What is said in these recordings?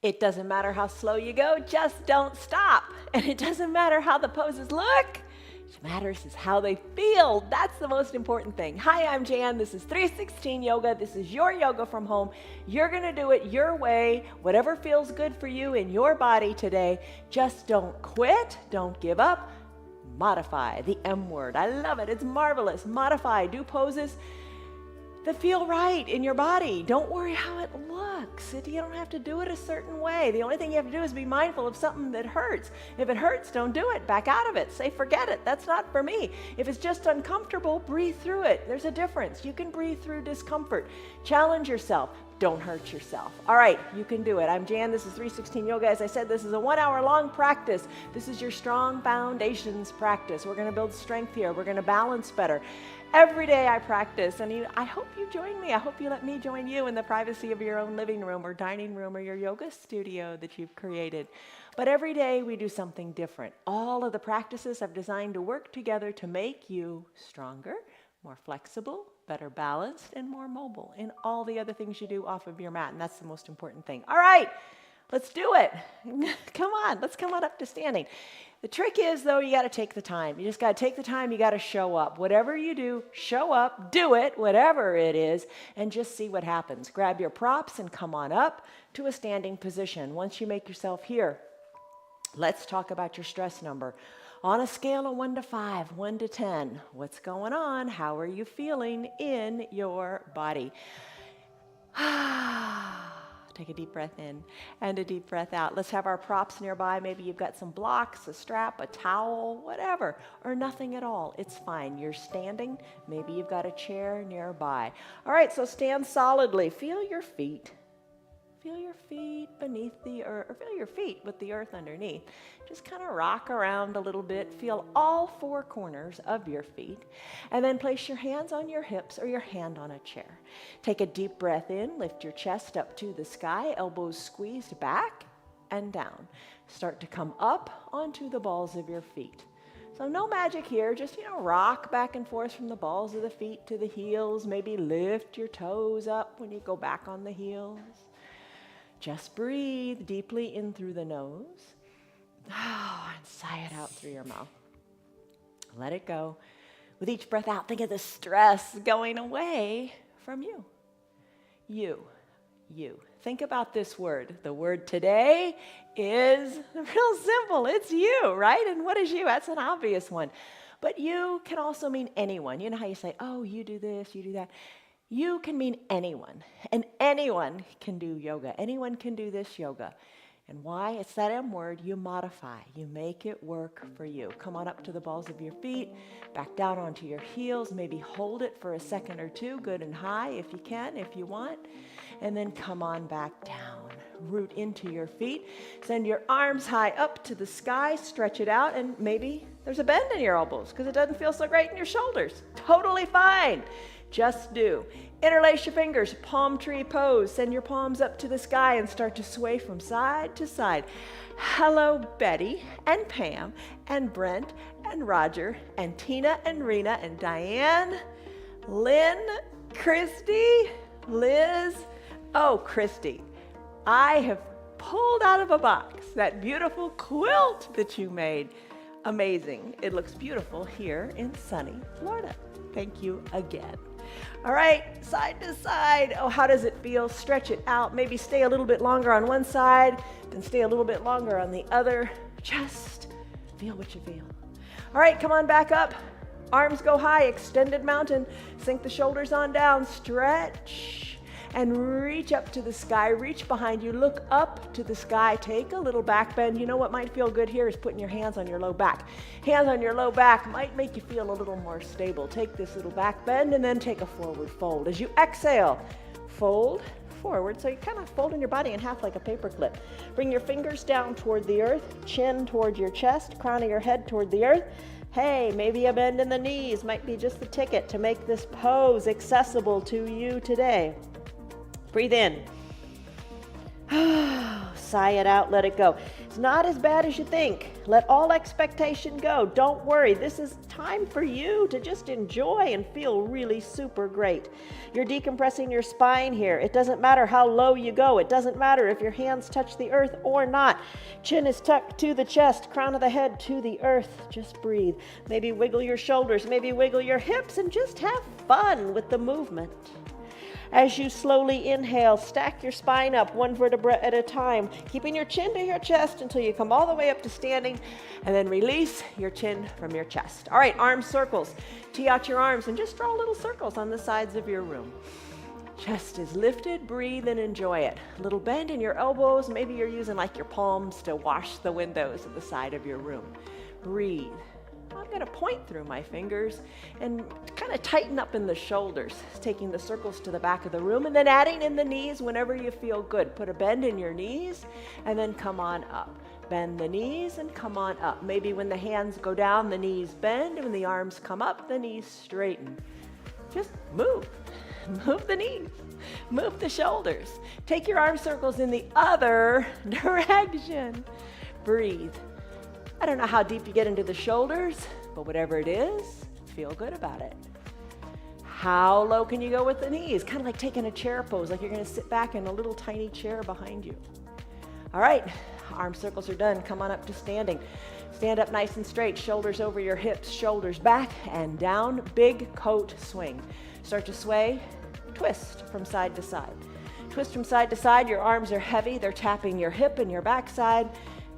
It doesn't matter how slow you go, just don't stop. And it doesn't matter how the poses look. What matters is how they feel. That's the most important thing. Hi, I'm Jan. This is 316 Yoga. This is your yoga from home. You're going to do it your way, whatever feels good for you in your body today. Just don't quit. Don't give up. Modify, the M word. I love it. It's marvelous. Modify. Do poses that feel right in your body. Don't worry how it looks. You don't have to do it a certain way. The only thing you have to do is be mindful of something that hurts. If it hurts, don't do it. Back out of it. Say, forget it. That's not for me. If it's just uncomfortable, breathe through it. There's a difference. You can breathe through discomfort. Challenge yourself. Don't hurt yourself. All right, you can do it. I'm Jan. This is 316 Yoga. As I said, this is a 1 hour long practice. This is your strong foundations practice. We're going to build strength here. We're going to balance better. Every day I practice, and I hope you join me. I hope you let me join you in the privacy of your own living room or dining room or your yoga studio that you've created. But every day we do something different. All of the practices I've designed to work together to make you stronger, more flexible, better balanced, and more mobile in all the other things you do off of your mat, and that's the most important thing. All right, let's do it. Come on, let's come on up to standing. The trick is, though, you got to take the time. You just got to take the time. You got to show up. Whatever you do, show up, do it, whatever it is, and just see what happens. Grab your props and come on up to a standing position. Once you make yourself here, let's talk about your stress number. On a scale of 1 to 5, 1 to 10, what's going on? How are you feeling in your body? Take a deep breath in and a deep breath out. Let's have our props nearby. Maybe you've got some blocks, a strap, a towel, whatever, or nothing at all. It's fine. You're standing. Maybe you've got a chair nearby. All right, so stand solidly. Feel your feet. Feel your feet beneath the earth, or feel your feet with the earth underneath. Just kind of rock around a little bit. Feel all 4 corners of your feet. And then place your hands on your hips or your hand on a chair. Take a deep breath in. Lift your chest up to the sky. Elbows squeezed back and down. Start to come up onto the balls of your feet. So no magic here. Just, rock back and forth from the balls of the feet to the heels. Maybe lift your toes up when you go back on the heels. Just breathe deeply in through the nose. And sigh it out through your mouth. Let it go. With each breath out, think of the stress going away from you. You. Think about this word. The word today is real simple. It's you, right? And what is you? That's an obvious one. But you can also mean anyone. You know how you say, oh, you do this, you do that. You can mean anyone, and anyone can do yoga. Anyone can do this yoga. And why? It's that M word. You modify. You make it work for you. Come on up to the balls of your feet, back down onto your heels. Maybe hold it for a second or two, good and high if you can, if you want. And then come on back down. Root into your feet. Send your arms high up to the sky. Stretch it out, and maybe there's a bend in your elbows because it doesn't feel so great in your shoulders. Totally fine. Just do. Interlace your fingers, palm tree pose. Send your palms up to the sky and start to sway from side to side. Hello, Betty and Pam and Brent and Roger and Tina and Rena and Diane, Lynn, Christy, Liz. Oh, Christy, I have pulled out of a box that beautiful quilt that you made. Amazing. It looks beautiful here in sunny Florida. Thank you again. All right, side to side. Oh, how does it feel? Stretch it out. Maybe stay a little bit longer on one side, then stay a little bit longer on the other. Just feel what you feel. All right, come on back up. Arms go high, extended mountain. Sink the shoulders on down. Stretch and reach up to the sky. Reach behind you. Look up to the sky. Take a little back bend. You know what might feel good here is putting your hands on your low back. Hands on your low back might make you feel a little more stable. Take this little back bend and then take a forward fold. As you exhale, fold forward. So you're kind of folding your body in half like a paper clip. Bring your fingers down toward the earth, chin toward your chest, crown of your head toward the earth. Hey, maybe a bend in the knees might be just the ticket to make this pose accessible to you today. Breathe in. Sigh it out, let it go. It's not as bad as you think. Let all expectation go. Don't worry. This is time for you to just enjoy and feel really super great. You're decompressing your spine here. It doesn't matter how low you go. It doesn't matter if your hands touch the earth or not. Chin is tucked to the chest, crown of the head to the earth. Just breathe. Maybe wiggle your shoulders, maybe wiggle your hips, and just have fun with the movement. As you slowly inhale, stack your spine up one vertebra at a time, keeping your chin to your chest until you come all the way up to standing, and then release your chin from your chest. All right, arm circles. Tee out your arms and just draw little circles on the sides of your room. Chest is lifted, breathe and enjoy it. A little bend in your elbows. Maybe you're using like your palms to wash the windows at the side of your room. Breathe. I'm going to point through my fingers and kind of tighten up in the shoulders, taking the circles to the back of the room and then adding in the knees whenever you feel good. Put a bend in your knees and then come on up. Bend the knees and come on up. Maybe when the hands go down, the knees bend, and when the arms come up, the knees straighten. Just move. Move the knees. Move the shoulders. Take your arm circles in the other direction. Breathe. I don't know how deep you get into the shoulders, but whatever it is, feel good about it. How low can you go with the knees? Kind of like taking a chair pose, like you're going to sit back in a little tiny chair behind you. All right, arm circles are done. Come on up to standing. Stand up nice and straight, shoulders over your hips, shoulders back and down. Big coat swing. Start to sway, twist from side to side. Twist from side to side. Your arms are heavy. They're tapping your hip and your backside.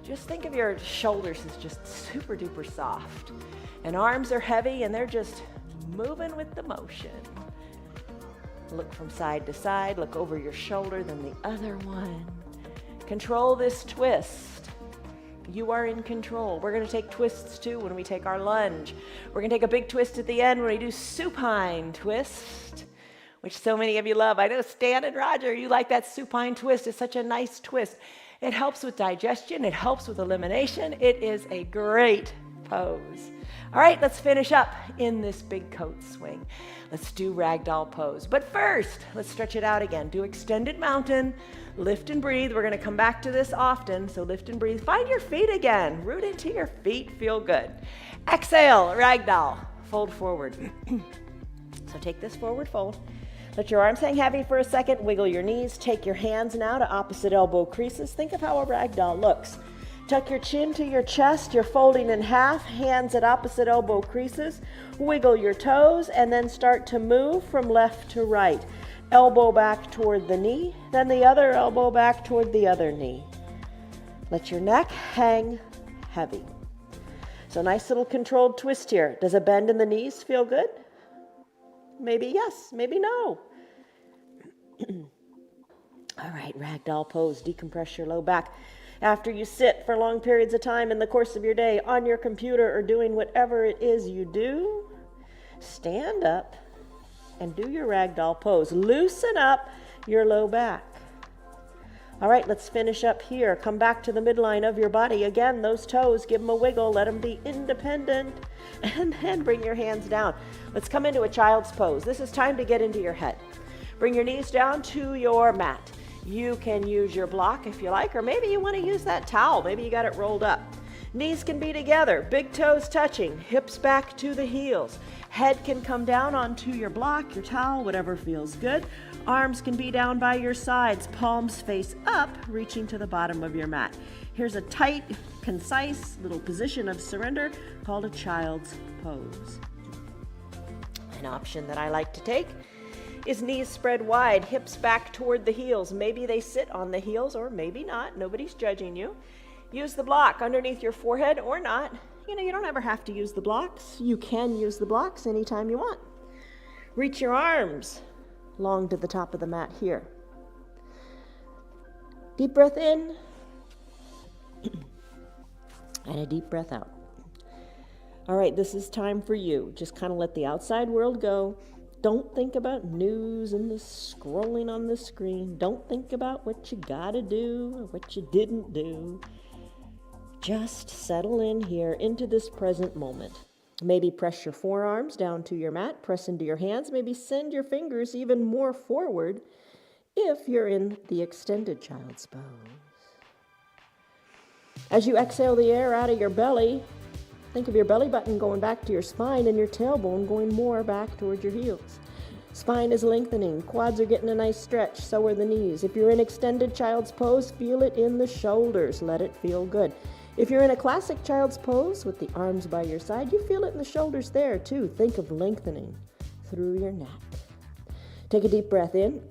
Just think of your shoulders as just super duper soft. And arms are heavy and they're just moving with the motion. Look from side to side, look over your shoulder, then the other one. Control this twist. You are in control. We're going to take twists too when we take our lunge. We're going to take a big twist at the end when we do supine twist, which so many of you love. I know Stan and Roger, you like that supine twist. It's such a nice twist. It helps with digestion. It helps with elimination. It is a great pose. All right, let's finish up in this big coat swing. Let's do ragdoll pose. But first, let's stretch it out again. Do extended mountain, lift and breathe. We're going to come back to this often, so lift and breathe. Find your feet again. Root into your feet. Feel good. Exhale, ragdoll. Fold forward. So take this forward fold. Let your arms hang heavy for a second. Wiggle your knees. Take your hands now to opposite elbow creases. Think of how a ragdoll looks. Tuck your chin to your chest. You're folding in half. Hands at opposite elbow creases. Wiggle your toes and then start to move from left to right. Elbow back toward the knee, then the other elbow back toward the other knee. Let your neck hang heavy. So nice little controlled twist here. Does a bend in the knees feel good? Maybe yes, maybe no. All right, ragdoll pose. Decompress your low back. After you sit for long periods of time in the course of your day on your computer or doing whatever it is you do, stand up and do your ragdoll pose. Loosen up your low back. All right, let's finish up here. Come back to the midline of your body. Again, those toes, give them a wiggle. Let them be independent. And then bring your hands down. Let's come into a child's pose. This is time to get into your head. Bring your knees down to your mat. You can use your block if you like, or maybe you want to use that towel. Maybe you got it rolled up. Knees can be together, big toes touching, hips back to the heels. Head can come down onto your block, your towel, whatever feels good. Arms can be down by your sides, palms face up, reaching to the bottom of your mat. Here's a tight, concise little position of surrender called a child's pose. An option that I like to take is knees spread wide, hips back toward the heels. Maybe they sit on the heels or maybe not. Nobody's judging you. Use the block underneath your forehead or not. You don't ever have to use the blocks. You can use the blocks anytime you want. Reach your arms long to the top of the mat here. Deep breath in and a deep breath out. All right, this is time for you. Just kind of let the outside world go. Don't think about news and the scrolling on the screen. Don't think about what you gotta do or what you didn't do. Just settle in here into this present moment. Maybe press your forearms down to your mat, press into your hands, maybe send your fingers even more forward if you're in the extended child's pose. As you exhale the air out of your belly, think of your belly button going back to your spine and your tailbone going more back towards your heels. Spine is lengthening, quads are getting a nice stretch, so are the knees. If you're in extended child's pose, feel it in the shoulders, let it feel good. If you're in a classic child's pose with the arms by your side, you feel it in the shoulders there too. Think of lengthening through your neck. Take a deep breath in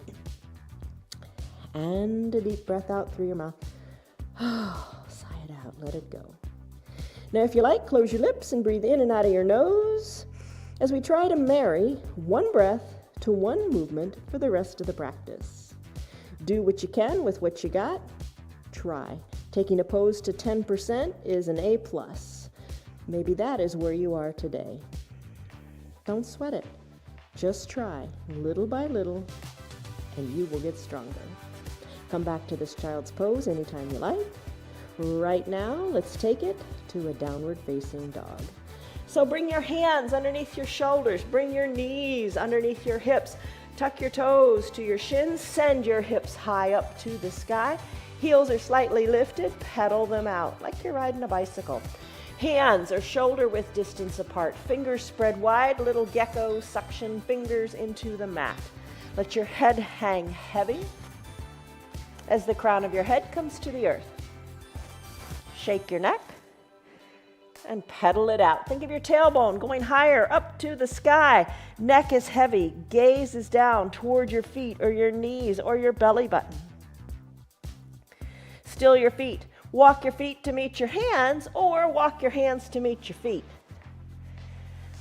and a deep breath out through your mouth. Sigh it out, let it go. Now if you like, close your lips and breathe in and out of your nose as we try to marry one breath to one movement for the rest of the practice. Do what you can with what you got. Try. Taking a pose to 10% is an A+. Maybe that is where you are today. Don't sweat it. Just try, little by little, and you will get stronger. Come back to this child's pose anytime you like. Right now, let's take it to a downward facing dog. So bring your hands underneath your shoulders, bring your knees underneath your hips, tuck your toes to your shins, send your hips high up to the sky. Heels are slightly lifted, pedal them out like you're riding a bicycle. Hands are shoulder width distance apart, fingers spread wide, little gecko suction fingers into the mat. Let your head hang heavy as the crown of your head comes to the earth. Shake your neck and pedal it out. Think of your tailbone going higher up to the sky. Neck is heavy, gaze is down toward your feet or your knees or your belly button. Still your feet. Walk your feet to meet your hands or walk your hands to meet your feet.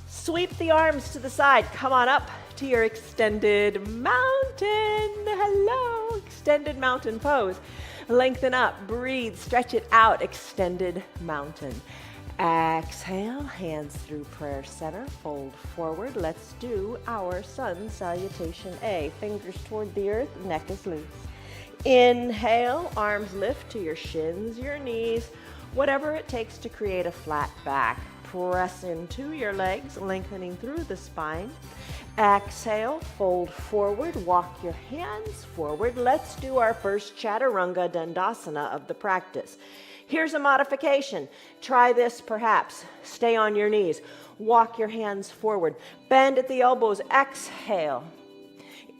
Sweep the arms to the side. Come on up to your extended mountain. Hello, extended mountain pose. Lengthen up, breathe, stretch it out, extended mountain. Exhale, hands through prayer center, fold forward. Let's do our sun salutation A. Fingers toward the earth, neck is loose. Inhale, arms lift to your shins, your knees, whatever it takes to create a flat back. Press into your legs, lengthening through the spine. Exhale, fold forward, walk your hands forward. Let's do our first Chaturanga Dandasana of the practice. Here's a modification. Try this perhaps. Stay on your knees. Walk your hands forward. Bend at the elbows. Exhale.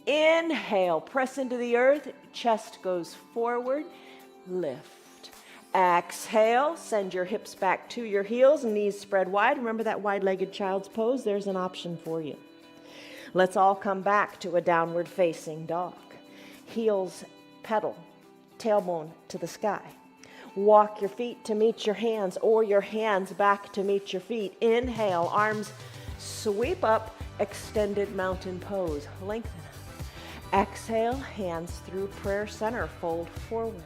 Inhale, press into the earth, chest goes forward, lift. Exhale, send your hips back to your heels, knees spread wide. Remember that wide-legged child's pose? There's an option for you. Let's all come back to a downward facing dog. Heels pedal, tailbone to the sky. Walk your feet to meet your hands or your hands back to meet your feet. Inhale, arms sweep up, extended mountain pose. Lengthen. Exhale, hands through prayer center, fold forward.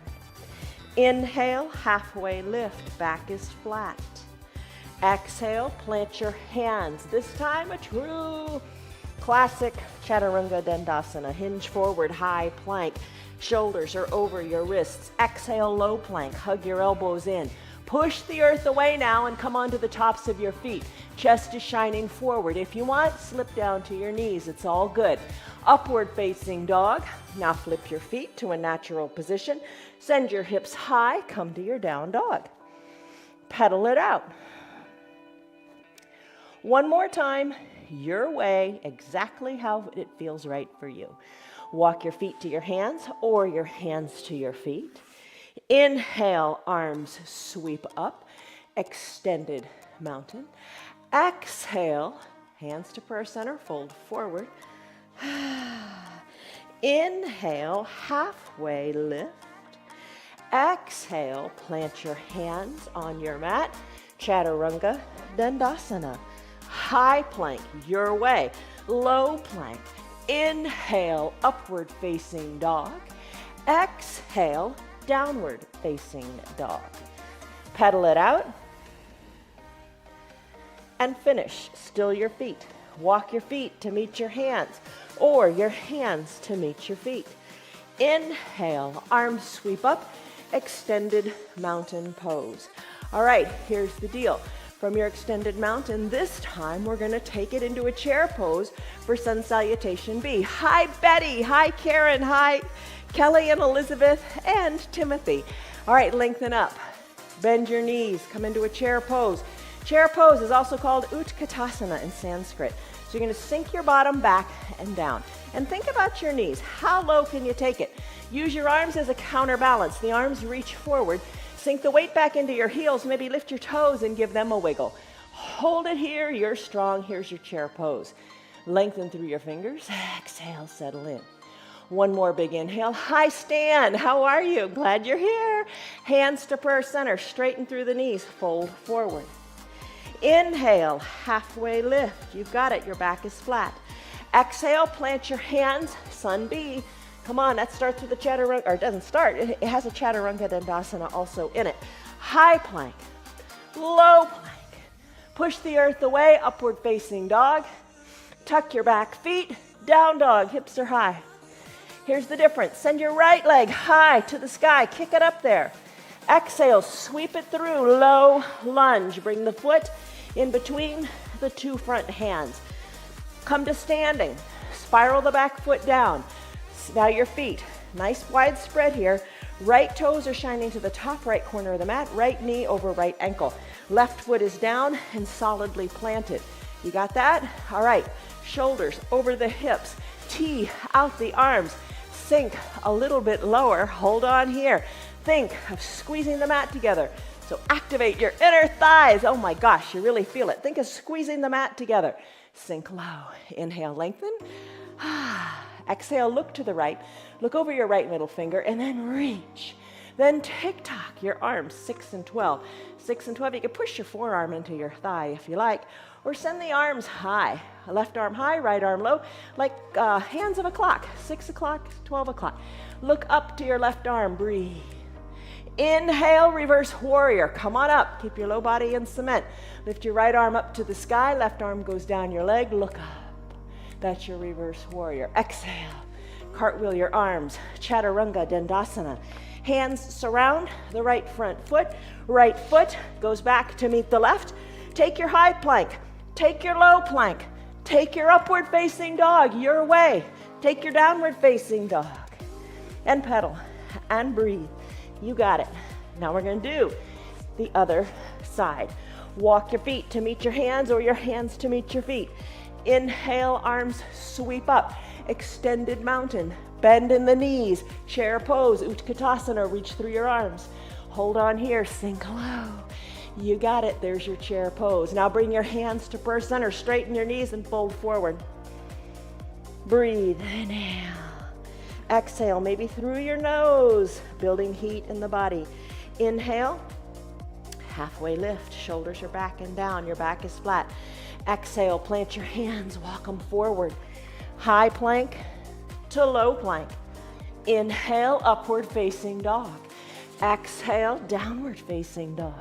Inhale, halfway lift, back is flat. Exhale, plant your hands. This time a true classic Chaturanga Dandasana. Hinge forward, high plank. Shoulders are over your wrists. Exhale, low plank. Hug your elbows in. Push the earth away now and come onto the tops of your feet. Chest is shining forward. If you want, slip down to your knees. It's all good. Upward facing dog. Now flip your feet to a natural position. Send your hips high. Come to your down dog. Pedal it out. One more time, your way, exactly how it feels right for you. Walk your feet to your hands or your hands to your feet. Inhale, arms sweep up, extended mountain. Exhale, hands to prayer center, fold forward. Inhale, halfway lift. Exhale, plant your hands on your mat. Chaturanga Dandasana. High plank, your way. Low plank. Inhale, upward facing dog. Exhale, downward facing dog. Pedal it out. And finish. Still your feet. Walk your feet to meet your hands or your hands to meet your feet. Inhale, arms sweep up, extended mountain pose. All right, here's the deal. From your extended mountain, this time we're going to take it into a chair pose for Sun Salutation B. Hi, Betty. Hi, Karen. Hi, Kelly and Elizabeth and Timothy. All right, lengthen up. Bend your knees, come into a chair pose. Chair pose is also called Utkatasana in Sanskrit. So you're going to sink your bottom back and down. And think about your knees. How low can you take it? Use your arms as a counterbalance. The arms reach forward. Sink the weight back into your heels. Maybe lift your toes and give them a wiggle. Hold it here. You're strong. Here's your chair pose. Lengthen through your fingers. Exhale, settle in. One more big inhale. Hi, stand. How are you? Glad you're here. Hands to prayer center. Straighten through the knees. Fold forward. Inhale, halfway lift. You've got it. Your back is flat. Exhale, plant your hands. Sun B. Come on, that starts with the chaturanga, or it doesn't start. It has a chaturanga dandasana also in it. High plank, low plank. Push the earth away, upward facing dog. Tuck your back feet, down dog, hips are high. Here's the difference. Send your right leg high to the sky. Kick it up there. Exhale, sweep it through, low lunge. Bring the foot in between the two front hands. Come to standing. Spiral the back foot down. Now your feet, nice wide spread here. Right toes are shining to the top right corner of the mat. Right knee over right ankle. Left foot is down and solidly planted. You got that? All right. Shoulders over the hips. Tee out the arms. Sink a little bit lower. Hold on here. Think of squeezing the mat together. So activate your inner thighs. Oh my gosh, you really feel it. Think of squeezing the mat together. Sink low. Inhale, lengthen. Exhale, look to the right. Look over your right middle finger and then reach. Then tick-tock your arms, 6 and 12. 6 and 12, you can push your forearm into your thigh if you like, or send the arms high. Left arm high, right arm low, like hands of a clock, 6 o'clock, 12 o'clock. Look up to your left arm, breathe. Inhale, reverse warrior. Come on up, keep your low body in cement. Lift your right arm up to the sky, left arm goes down your leg, look up. That's your reverse warrior. Exhale, cartwheel your arms, chaturanga dandasana. Hands surround the right front foot. Right foot goes back to meet the left. Take your high plank. Take your low plank. Take your upward facing dog your way. Take your downward facing dog. And pedal and breathe. You got it. Now we're going to do the other side. Walk your feet to meet your hands or your hands to meet your feet. Inhale, arms sweep up. Extended mountain. Bend in the knees. Chair pose. Utkatasana. Reach through your arms. Hold on here. Sink low. You got it. There's your chair pose. Now bring your hands to prayer center. Straighten your knees and fold forward. Breathe. Inhale. Exhale, maybe through your nose, building heat in the body. Inhale, halfway lift, shoulders are back and down, your back is flat. Exhale, plant your hands, walk them forward. High plank to low plank. Inhale, upward facing dog. Exhale, downward facing dog.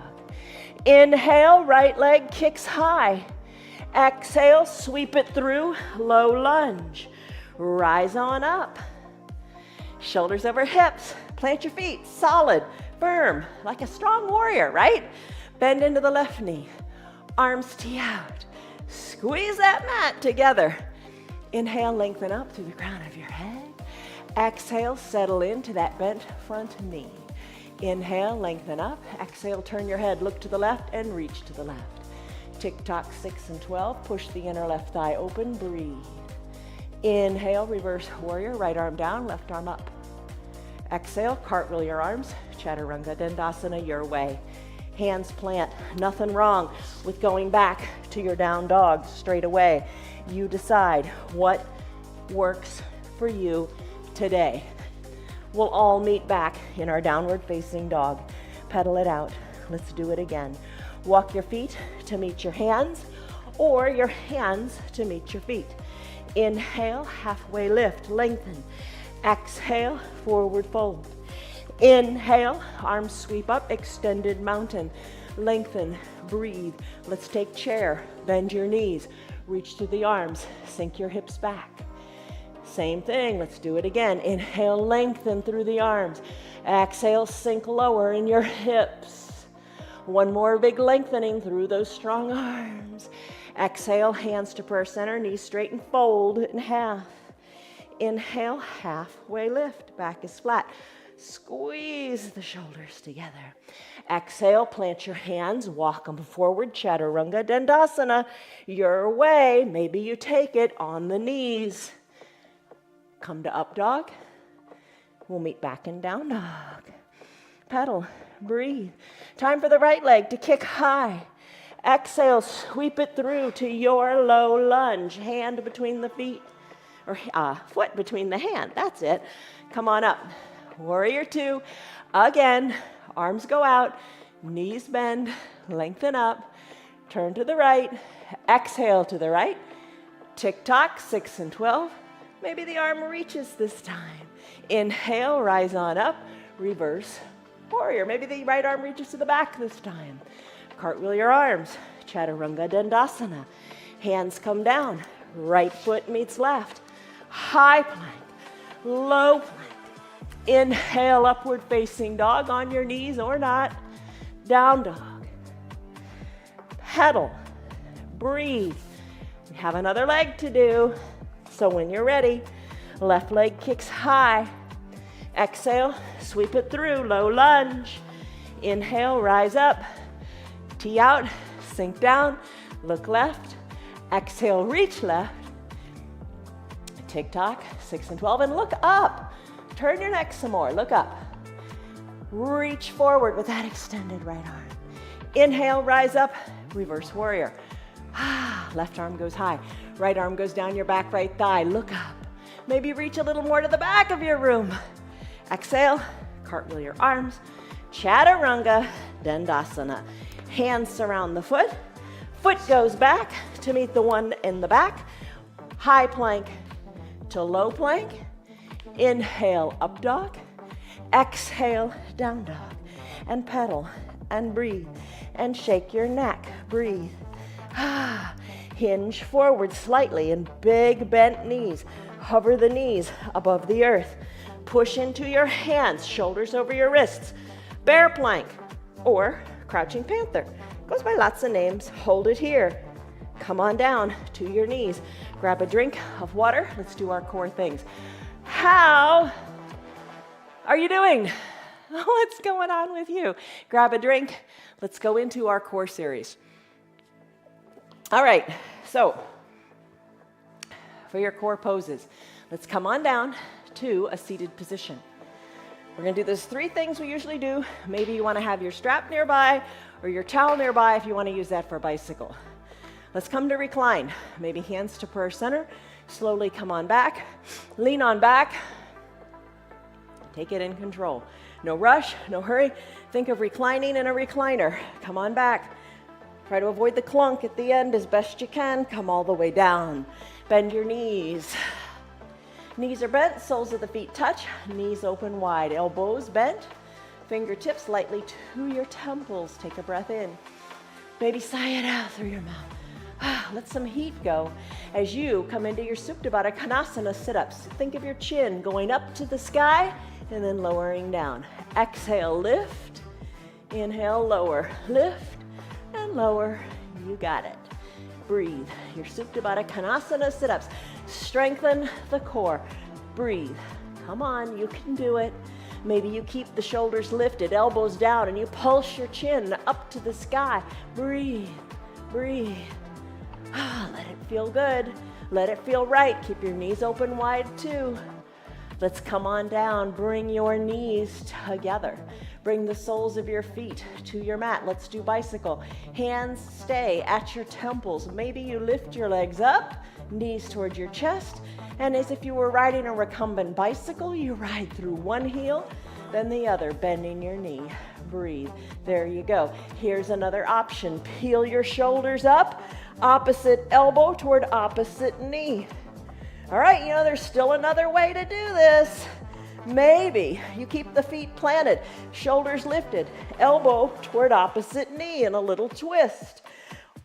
Inhale, right leg kicks high. Exhale, sweep it through, low lunge. Rise on up. Shoulders over hips, plant your feet, solid, firm, like a strong warrior, right? Bend into the left knee, arms tee out. Squeeze that mat together. Inhale, lengthen up through the crown of your head. Exhale, settle into that bent front knee. Inhale, lengthen up. Exhale, turn your head, look to the left and reach to the left. Tick-tock 6 and 12, push the inner left thigh open, breathe. Inhale, reverse warrior, right arm down, left arm up. Exhale, cartwheel your arms, chaturanga dandasana your way. Hands plant, nothing wrong with going back to your down dog straight away. You decide what works for you today. We'll all meet back in our downward facing dog. Pedal it out. Let's do it again. Walk your feet to meet your hands or your hands to meet your feet. Inhale, halfway lift, lengthen. Exhale, forward fold. Inhale, arms sweep up, extended mountain. Lengthen, breathe. Let's take chair, bend your knees, reach through the arms, sink your hips back. Same thing, let's do it again. Inhale, lengthen through the arms. Exhale, sink lower in your hips. One more big lengthening through those strong arms. Exhale, hands to prayer center, knees straight and fold in half. Inhale, halfway lift, back is flat. Squeeze the shoulders together. Exhale, plant your hands, walk them forward, Chaturanga Dandasana. Your way, maybe you take it on the knees. Come to up dog. We'll meet back in down dog. Pedal, breathe. Time for the right leg to kick high. Exhale, sweep it through to your low lunge. Hand between the feet, or foot between the hand. That's it. Come on up. Warrior two. Again, arms go out, knees bend, lengthen up. Turn to the right. Exhale to the right. Tick-tock, 6 and 12. Maybe the arm reaches this time. Inhale, rise on up. Reverse warrior. Maybe the right arm reaches to the back this time. Cartwheel your arms. Chaturanga Dandasana. Hands come down. Right foot meets left. High plank. Low plank. Inhale, upward facing dog on your knees or not. Down dog. Pedal. Breathe. We have another leg to do. So when you're ready, left leg kicks high. Exhale, sweep it through, low lunge. Inhale, rise up. Tee out, sink down, look left. Exhale, reach left. Tick-tock, 6 and 12, and look up. Turn your neck some more, look up. Reach forward with that extended right arm. Inhale, rise up, reverse warrior. Left arm goes high, right arm goes down your back right thigh, look up. Maybe reach a little more to the back of your room. Exhale, cartwheel your arms. Chaturanga Dandasana. Hands surround the foot. Foot goes back to meet the one in the back. High plank to low plank. Inhale, up dog. Exhale, down dog. And pedal and breathe and shake your neck. Breathe. Hinge forward slightly in big bent knees. Hover the knees above the earth. Push into your hands, shoulders over your wrists. Bear plank or crouching panther. Goes by lots of names. Hold it here. Come on down to your knees. Grab a drink of water. Let's do our core things. How are you doing? What's going on with you? Grab a drink. Let's go into our core series. All right, so for your core poses, let's come on down to a seated position. We're gonna do those 3 things we usually do. Maybe you wanna have your strap nearby or your towel nearby if you wanna use that for a bicycle. Let's come to recline. Maybe hands to prayer center. Slowly come on back. Lean on back. Take it in control. No rush, no hurry. Think of reclining in a recliner. Come on back. Try to avoid the clunk at the end as best you can. Come all the way down. Bend your knees. Knees are bent, soles of the feet touch, knees open wide, elbows bent, fingertips lightly to your temples. Take a breath in. Maybe sigh it out through your mouth. Let some heat go as you come into your Supta Baddha Konasana sit-ups. Think of your chin going up to the sky and then lowering down. Exhale, lift. Inhale, lower. Lift and lower. You got it. Breathe. Your Supta Baddha Konasana sit-ups. Strengthen the core. Breathe. Come on, you can do it. Maybe you keep the shoulders lifted, elbows down, and you pulse your chin up to the sky. Breathe. Breathe. Let it feel good. Let it feel right. Keep your knees open wide too. Let's come on down. Bring your knees together. Bring the soles of your feet to your mat. Let's do bicycle. Hands stay at your temples. Maybe you lift your legs up, knees towards your chest, and as if you were riding a recumbent bicycle, you ride through one heel, then the other, bending your knee. Breathe. There you go. Here's another option. Peel your shoulders up, opposite elbow toward opposite knee. All right, you know, there's still another way to do this. Maybe you keep the feet planted, shoulders lifted, elbow toward opposite knee and a little twist.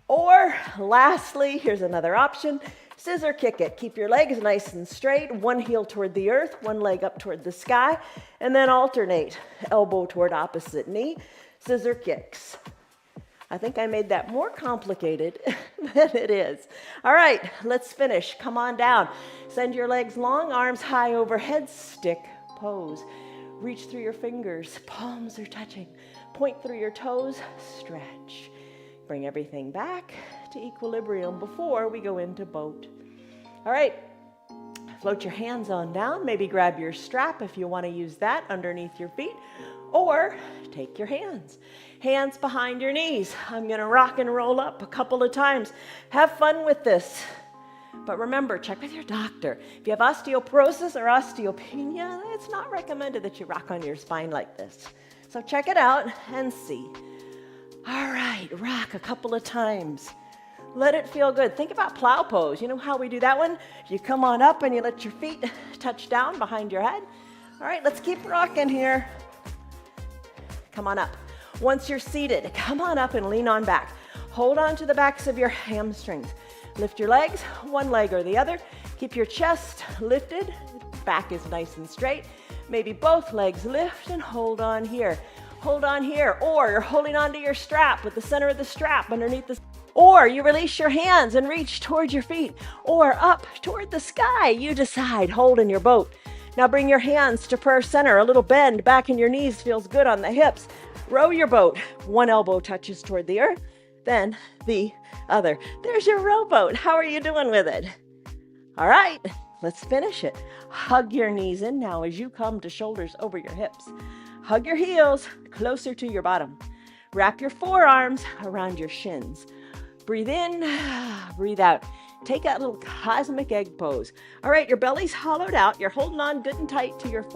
Or lastly, here's another option. Scissor kick it. Keep your legs nice and straight, one heel toward the earth, one leg up toward the sky, and then alternate. Elbow toward opposite knee, scissor kicks. I think I made that more complicated than it is. All right, let's finish. Come on down. Send your legs long, arms high overhead, stick pose. Reach through your fingers, palms are touching. Point through your toes, stretch. Bring everything back to equilibrium before we go into boat. All right, float your hands on down. Maybe grab your strap if you want to use that underneath your feet, or take your hands behind your knees. I'm going to rock and roll up a couple of times. Have fun with this. But remember, check with your doctor. If you have osteoporosis or osteopenia, it's not recommended that you rock on your spine like this. So check it out and see. All right, rock a couple of times. Let it feel good. Think about plow pose. You know how we do that one? You come on up and you let your feet touch down behind your head. All right, let's keep rocking here. Come on up. Once you're seated, come on up and lean on back. Hold on to the backs of your hamstrings. Lift your legs, one leg or the other. Keep your chest lifted. Back is nice and straight. Maybe both legs lift and hold on here. Hold on here. Or you're holding onto your strap with the center of the strap underneath the... Or you release your hands and reach toward your feet. Or up toward the sky. You decide. Hold in your boat. Now bring your hands to prayer center. A little bend back in your knees feels good on the hips. Row your boat. One elbow touches toward the earth. Then the other. There's your rowboat. How are you doing with it? All right, let's finish it. Hug your knees in now as you come to shoulders over your hips. Hug your heels closer to your bottom. Wrap your forearms around your shins. Breathe in, breathe out. Take that little cosmic egg pose. All right, your belly's hollowed out. You're holding on good and tight to your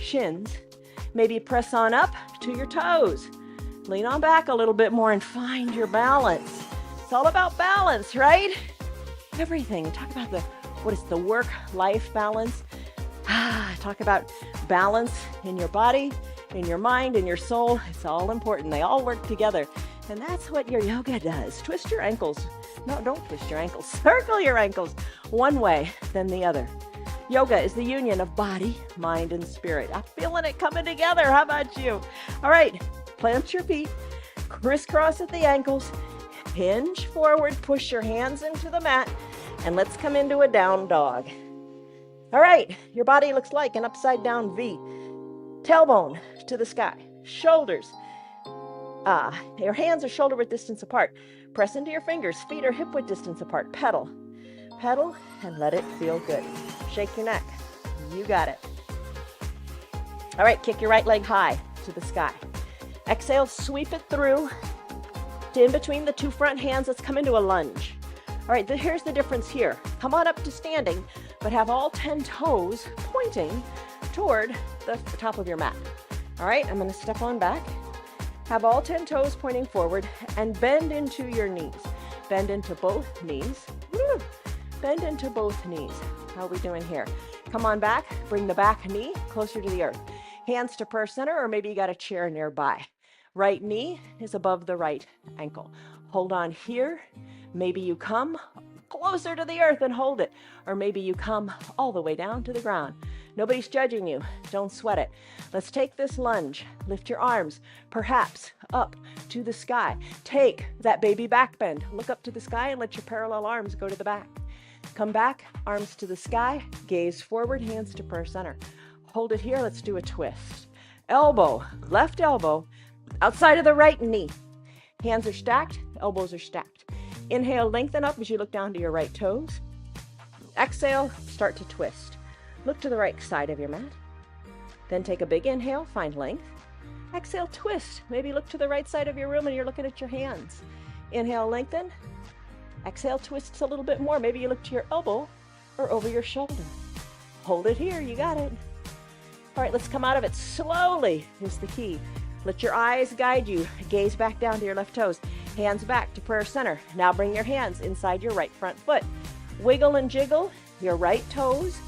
shins. Maybe press on up to your toes. Lean on back a little bit more and find your balance. It's all about balance, right? Everything. Talk about what is the work-life balance? Talk about balance in your body, in your mind, in your soul. It's all important. They all work together. And that's what your yoga does. Twist your ankles. No, don't twist your ankles. Circle your ankles one way, then the other. Yoga is the union of body, mind, and spirit. I'm feeling it coming together. How about you? All right. Plant your feet, crisscross at the ankles, hinge forward, push your hands into the mat, and let's come into a down dog. All right, your body looks like an upside down V. Tailbone to the sky, shoulders. Your hands are shoulder width distance apart. Press into your fingers, feet are hip width distance apart. Pedal, and let it feel good. Shake your neck. You got it. All right, kick your right leg high to the sky. Exhale, sweep it through to in between the two front hands. Let's come into a lunge. All right, here's the difference here. Come on up to standing, but have all 10 toes pointing toward the top of your mat. All right, I'm going to step on back. Have all 10 toes pointing forward and bend into your knees. Bend into both knees. Woo! Bend into both knees. How are we doing here? Come on back. Bring the back knee closer to the earth. Hands to prayer center, or maybe you got a chair nearby. Right knee is above the right ankle. Hold on here. Maybe you come closer to the earth and hold it. Or maybe you come all the way down to the ground. Nobody's judging you. Don't sweat it. Let's take this lunge. Lift your arms, perhaps up to the sky. Take that baby back bend. Look up to the sky and let your parallel arms go to the back. Come back, arms to the sky, gaze forward, hands to prayer center. Hold it here. Let's do a twist. Elbow, left elbow, outside of the right knee. Hands are stacked, elbows are stacked. Inhale, lengthen up as you look down to your right toes. Exhale, start to twist. Look to the right side of your mat. Then take a big inhale, find length. Exhale, twist. Maybe look to the right side of your room and you're looking at your hands. Inhale, lengthen. Exhale, twists a little bit more. Maybe you look to your elbow or over your shoulder. Hold it here, you got it. All right, let's come out of it slowly is the key. Let your eyes guide you. Gaze back down to your left toes. Hands back to prayer center. Now bring your hands inside your right front foot. Wiggle and jiggle your right toes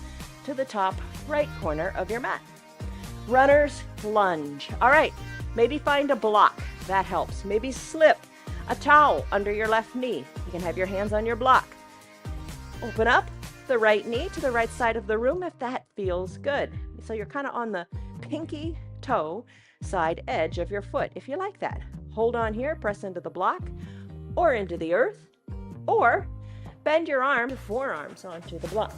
to the top right corner of your mat. Runner's lunge. All right, maybe find a block. That helps. Maybe slip a towel under your left knee. You can have your hands on your block. Open up the right knee to the right side of the room if that feels good. So you're kind of on the pinky toe side edge of your foot, if you like that. Hold on here, press into the block or into the earth, or bend your arms, forearms onto the block.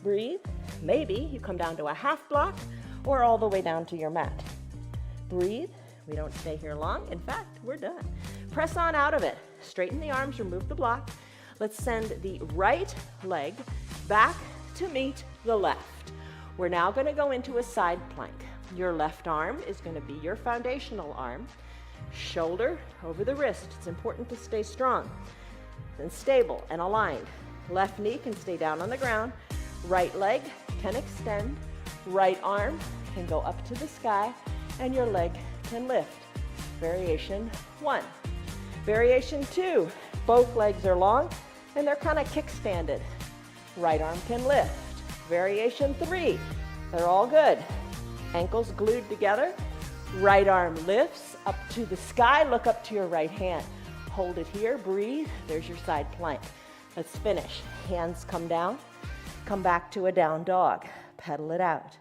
Breathe. Maybe you come down to a half block or all the way down to your mat. Breathe. We don't stay here long. In fact, we're done. Press on out of it. Straighten the arms, remove the block. Let's send the right leg back to meet the left. We're now going to go into a side plank. Your left arm is going to be your foundational arm. Shoulder over the wrist. It's important to stay strong and stable and aligned. Left knee can stay down on the ground. Right leg can extend. Right arm can go up to the sky, and your leg can lift. Variation 1. Variation 2. Both legs are long and they're kind of kickstanded. Right arm can lift. Variation 3. They're all good. Ankles glued together. Right arm lifts up to the sky. Look up to your right hand. Hold it here. Breathe. There's your side plank. Let's finish. Hands come down. Come back to a down dog. Pedal it out.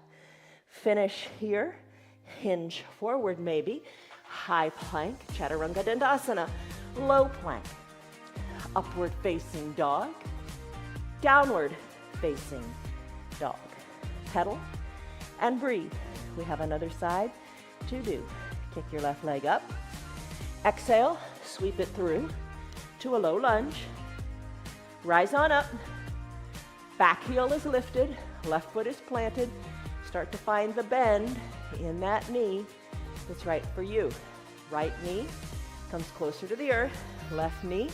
Finish here. Hinge forward maybe. High plank. Chaturanga Dandasana. Low plank. Upward facing dog. Downward facing dog. Pedal and breathe. We have another side to do. Kick your left leg up. Exhale, sweep it through to a low lunge. Rise on up. Back heel is lifted, left foot is planted. Start to find the bend in that knee that's right for you. Right knee comes closer to the earth. Left knee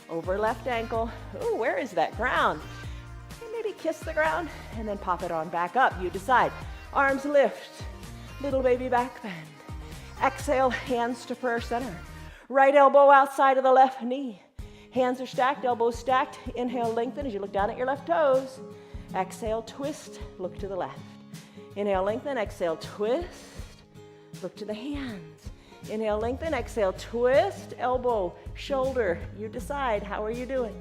over left ankle. Ooh, where is that ground? Maybe kiss the ground and then pop it on back up. You decide. Arms lift. Little baby back bend. Exhale, hands to prayer center. Right elbow outside of the left knee. Hands are stacked, elbows stacked. Inhale, lengthen as you look down at your left toes. Exhale, twist, look to the left. Inhale, lengthen, exhale, twist. Look to the hands. Inhale, lengthen, exhale, twist, elbow, shoulder. You decide, how are you doing?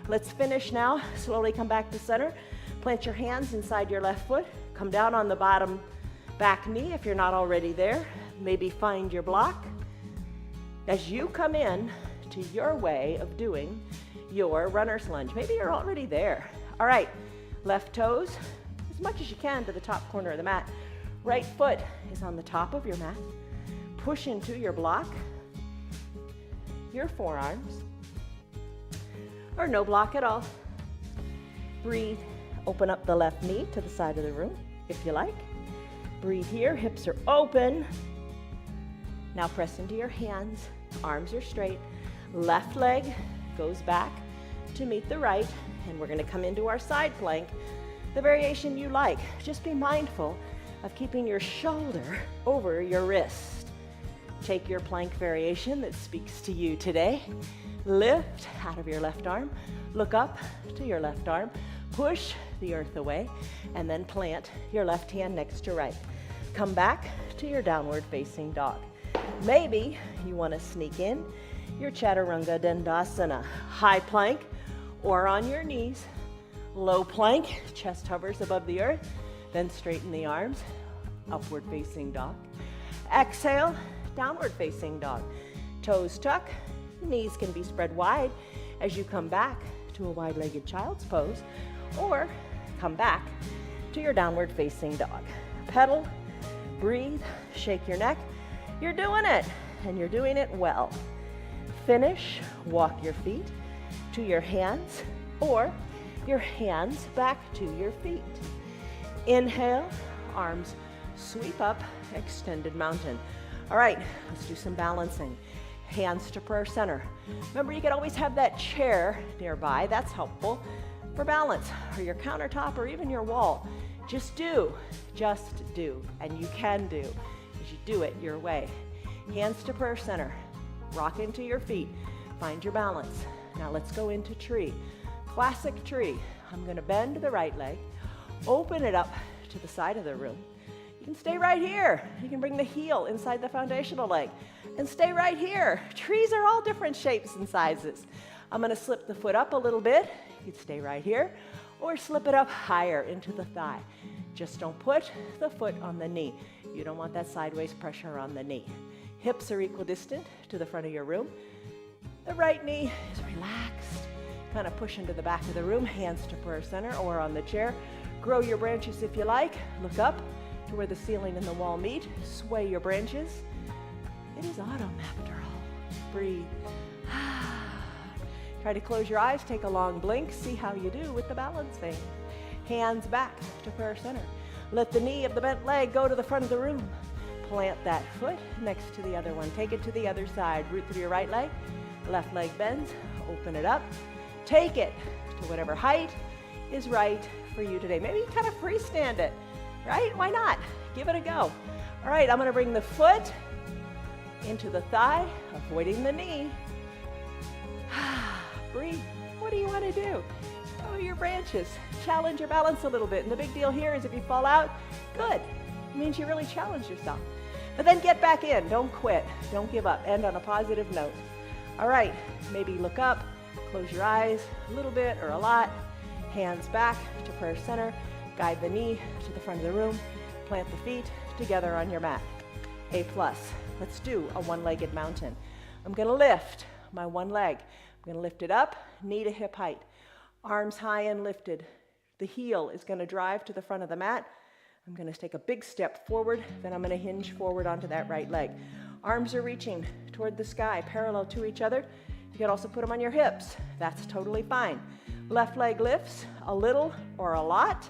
Let's finish now. Slowly come back to center. Plant your hands inside your left foot. Come down on the bottom back knee if you're not already there. Maybe find your block. As you come in to your way of doing your runner's lunge, maybe you're already there. All right, left toes as much as you can to the top corner of the mat. Right foot is on the top of your mat. Push into your block, your forearms, or no block at all. Breathe. Open up the left knee to the side of the room if you like. Breathe here. Hips are open. Now press into your hands. Arms are straight. Left leg goes back to meet the right, and we're going to come into our side plank, the variation you like. Just be mindful of keeping your shoulder over your wrist. Take your plank variation that speaks to you today. Lift out of your left arm. Look up to your left arm. Push the earth away, and then plant your left hand next to right. Come back to your downward facing dog. Maybe you want to sneak in your Chaturanga Dandasana. High plank or on your knees. Low plank, chest hovers above the earth. Then straighten the arms, upward facing dog. Exhale, downward facing dog. Toes tuck, knees can be spread wide as you come back to a wide-legged child's pose, or come back to your downward facing dog. Pedal, breathe, shake your neck. You're doing it, and you're doing it well. Finish, walk your feet to your hands, or your hands back to your feet. Inhale, arms sweep up, extended mountain. All right, let's do some balancing. Hands to prayer center. Remember, you can always have that chair nearby. That's helpful for balance, or your countertop, or even your wall. Just do, and you can do as you do it your way. Hands to prayer center. Rock into your feet. Find your balance. Now let's go into tree. Classic tree. I'm going to bend the right leg, open it up to the side of the room. You can stay right here. You can bring the heel inside the foundational leg and stay right here. Trees are all different shapes and sizes. I'm going to slip the foot up a little bit. You can stay right here or slip it up higher into the thigh. Just don't put the foot on the knee. You don't want that sideways pressure on the knee. Hips are equidistant to the front of your room. The right knee is relaxed. Kind of push into the back of the room, hands to prayer center or on the chair. Grow your branches if you like. Look up to where the ceiling and the wall meet. Sway your branches. It is autumn after all. Breathe. Try to close your eyes, take a long blink, see how you do with the balancing. Hands back to prayer center. Let the knee of the bent leg go to the front of the room. Plant that foot next to the other one. Take it to the other side. Root through your right leg. Left leg bends. Open it up. Take it to whatever height is right for you today. Maybe kind of freestand it, right? Why not? Give it a go. All right, I'm going to bring the foot into the thigh, avoiding the knee. Breathe. What do you want to do? Oh, your branches. Challenge your balance a little bit. And the big deal here is if you fall out, good. It means you really challenged yourself. But then get back in. Don't quit. Don't give up. End on a positive note. All right. Maybe look up. Close your eyes a little bit or a lot. Hands back to prayer center. Guide the knee to the front of the room. Plant the feet together on your mat. A+. Let's do a one-legged mountain. I'm going to lift my one leg. I'm going to lift it up, knee to hip height. Arms high and lifted. The heel is going to drive to the front of the mat. I'm going to take a big step forward, then I'm going to hinge forward onto that right leg. Arms are reaching toward the sky, parallel to each other. You can also put them on your hips. That's totally fine. Left leg lifts a little or a lot.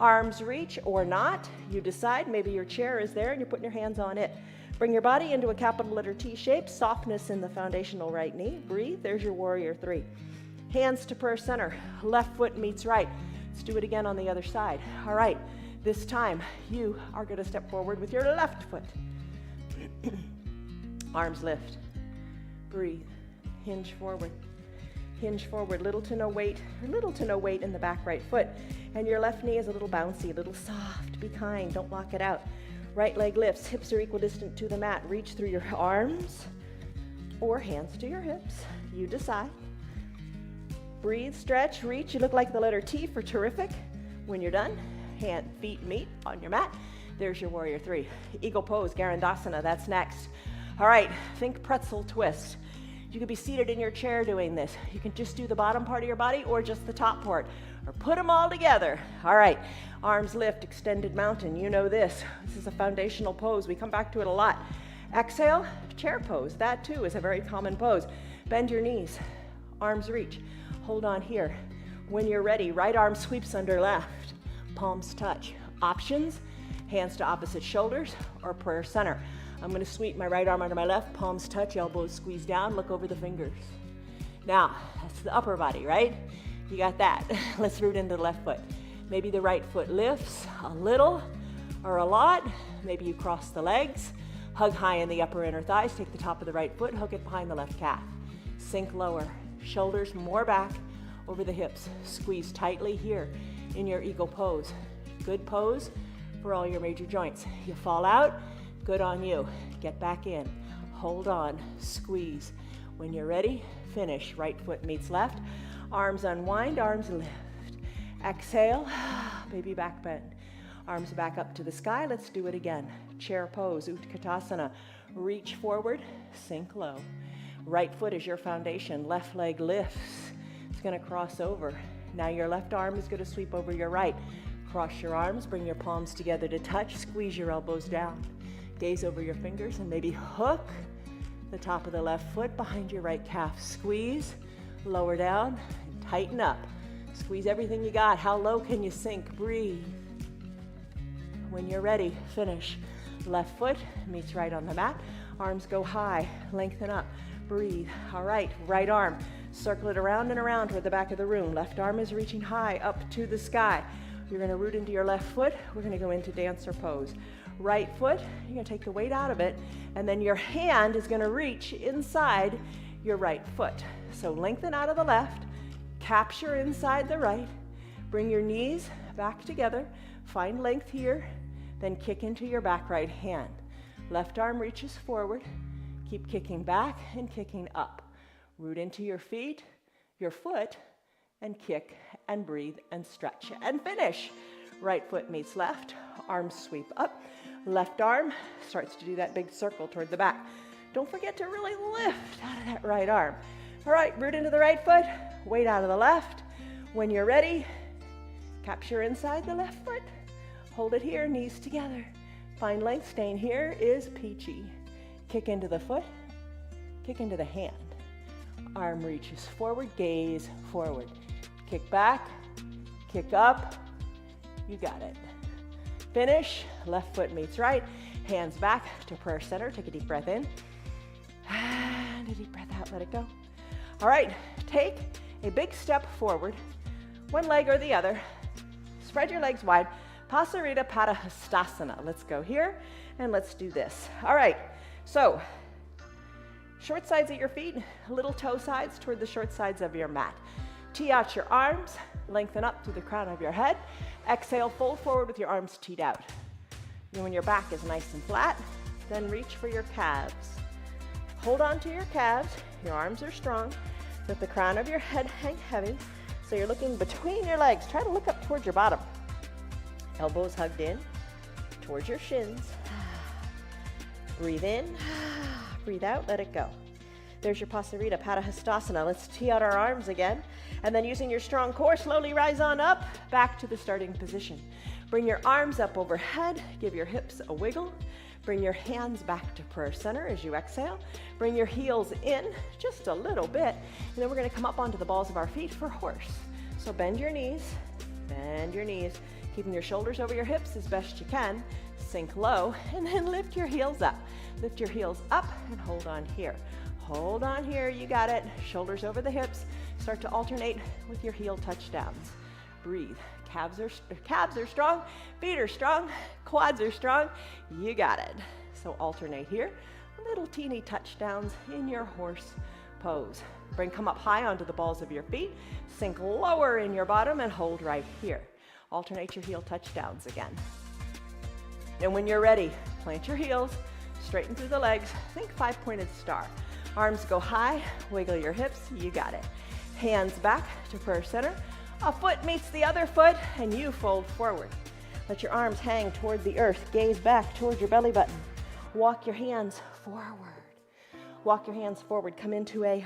Arms reach or not. You decide. Maybe your chair is there and you're putting your hands on it. Bring your body into a capital letter T shape. Softness in the foundational right knee. Breathe. There's your warrior 3. Hands to prayer center. Left foot meets right. Let's do it again on the other side. All right. This time, you are going to step forward with your left foot. Arms lift. Breathe. Hinge forward. Hinge forward. Little to no weight in the back right foot. And your left knee is a little bouncy, a little soft. Be kind. Don't lock it out. Right leg lifts. Hips are equidistant to the mat. Reach through your arms or hands to your hips. You decide. Breathe, stretch, reach. You look like the letter T for terrific. When you're done, feet meet on your mat. There's your warrior 3. Eagle pose, Garandasana, that's next. All right, think pretzel twist. You could be seated in your chair doing this. You can just do the bottom part of your body or just the top part, or put them all together. All right, arms lift, extended mountain. You know this. This is a foundational pose. We come back to it a lot. Exhale, chair pose. That too is a very common pose. Bend your knees, arms reach. Hold on here. When you're ready, right arm sweeps under left. Palms touch. Options, hands to opposite shoulders or prayer center. I'm going to sweep my right arm under my left, palms touch, elbows squeeze down, look over the fingers. Now, that's the upper body, right? You got that. Let's root into the left foot. Maybe the right foot lifts a little or a lot. Maybe you cross the legs, hug high in the upper inner thighs, take the top of the right foot, hook it behind the left calf. Sink lower, shoulders more back over the hips. Squeeze tightly here in your eagle pose. Good pose for all your major joints. You fall out, good on you. Get back in, hold on, squeeze. When you're ready, finish. Right foot meets left, arms unwind, arms lift. Exhale, baby back bend. Arms back up to the sky, let's do it again. Chair pose, Utkatasana. Reach forward, sink low. Right foot is your foundation, left leg lifts. It's gonna cross over. Now your left arm is gonna sweep over your right. Cross your arms, bring your palms together to touch, squeeze your elbows down. Gaze over your fingers and maybe hook the top of the left foot behind your right calf. Squeeze, lower down, and tighten up. Squeeze everything you got. How low can you sink? Breathe. When you're ready, finish. Left foot meets right on the mat. Arms go high, lengthen up. Breathe. All right, right arm. Circle it around and around toward the back of the room. Left arm is reaching high up to the sky. You're gonna root into your left foot. We're gonna go into dancer pose. Right foot, you're gonna take the weight out of it, and then your hand is gonna reach inside your right foot. So lengthen out of the left, capture inside the right, bring your knees back together, find length here, then kick into your back right hand. Left arm reaches forward, keep kicking back and kicking up. Root into your feet, your foot, and kick and breathe and stretch and finish. Right foot meets left, arms sweep up. Left arm starts to do that big circle toward the back. Don't forget to really lift out of that right arm. All right, root into the right foot, weight out of the left. When you're ready, capture inside the left foot. Hold it here, knees together. Find length, staying here is peachy. Kick into the foot, kick into the hand. Arm reaches forward, gaze forward. Kick back, kick up, you got it. Finish, left foot meets right, hands back to prayer center. Take a deep breath in, and a deep breath out, let it go. All right, take a big step forward, one leg or the other. Spread your legs wide. Pasarita Padahastasana. Let's go here and let's do this. All right, so short sides of your feet, little toe sides toward the short sides of your mat. Tee out your arms, lengthen up through the crown of your head. Exhale, fold forward with your arms teed out. And when your back is nice and flat, then reach for your calves. Hold on to your calves, your arms are strong. Let the crown of your head hang heavy. So you're looking between your legs. Try to look up towards your bottom. Elbows hugged in towards your shins. Breathe in, breathe out, let it go. There's your Pasarita Padahastasana. Let's tee out our arms again. And then using your strong core, slowly rise on up, back to the starting position. Bring your arms up overhead, give your hips a wiggle. Bring your hands back to prayer center as you exhale. Bring your heels in just a little bit. And then we're gonna come up onto the balls of our feet for horse. So bend your knees, keeping your shoulders over your hips as best you can. Sink low, and then lift your heels up. Lift your heels up and hold on here. Hold on here, you got it. Shoulders over the hips. Start to alternate with your heel touchdowns. Breathe. Calves are strong, feet are strong, quads are strong. You got it. So alternate here. Little teeny touchdowns in your horse pose. Come up high onto the balls of your feet. Sink lower in your bottom and hold right here. Alternate your heel touchdowns again. And when you're ready, plant your heels, straighten through the legs. Think five-pointed star. Arms go high, wiggle your hips, you got it. Hands back to prayer center. A foot meets the other foot, and you fold forward. Let your arms hang toward the earth. Gaze back toward your belly button. Walk your hands forward. Walk your hands forward. Come into a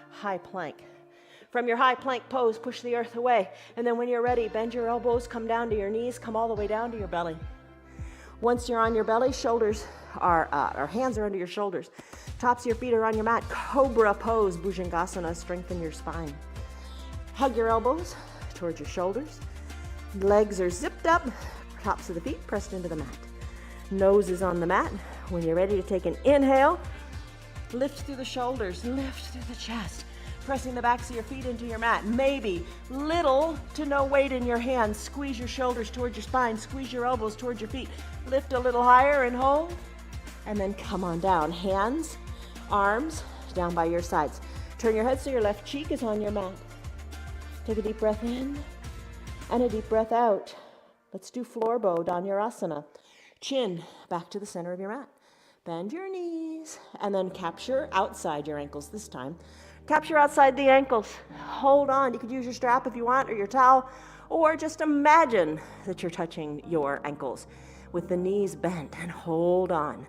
high plank. From your high plank pose, push the earth away. And then when you're ready, bend your elbows, come down to your knees, come all the way down to your belly. Once you're on your belly, hands are under your shoulders. Tops of your feet are on your mat. Cobra pose, Bhujangasana, strengthen your spine. Hug your elbows towards your shoulders. Legs are zipped up, tops of the feet pressed into the mat. Nose is on the mat. When you're ready to take an inhale, lift through the shoulders, lift through the chest, pressing the backs of your feet into your mat. Maybe little to no weight in your hands. Squeeze your shoulders towards your spine, squeeze your elbows towards your feet. Lift a little higher and hold, and then come on down. Hands, arms, down by your sides. Turn your head so your left cheek is on your mat. Take a deep breath in and a deep breath out. Let's do floor bow, Dhanurasana. Chin back to the center of your mat. Bend your knees and then capture outside your ankles this time. Capture outside the ankles. Hold on. You could use your strap if you want, or your towel, or just imagine that you're touching your ankles with the knees bent, and hold on.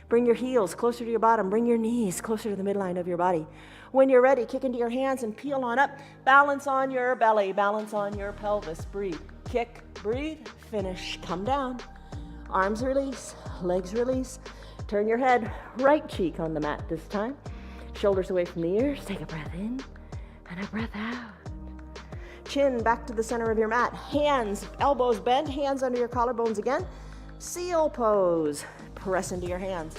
Bring your heels closer to your bottom. Bring your knees closer to the midline of your body. When you're ready, kick into your hands and peel on up. Balance on your belly. Balance on your pelvis. Breathe. Kick, breathe, finish. Come down. Arms release, legs release. Turn your head, right cheek on the mat this time. Shoulders away from the ears. Take a breath in and a breath out. Chin back to the center of your mat. Hands, elbows bent, hands under your collarbones again. Seal pose. Press into your hands.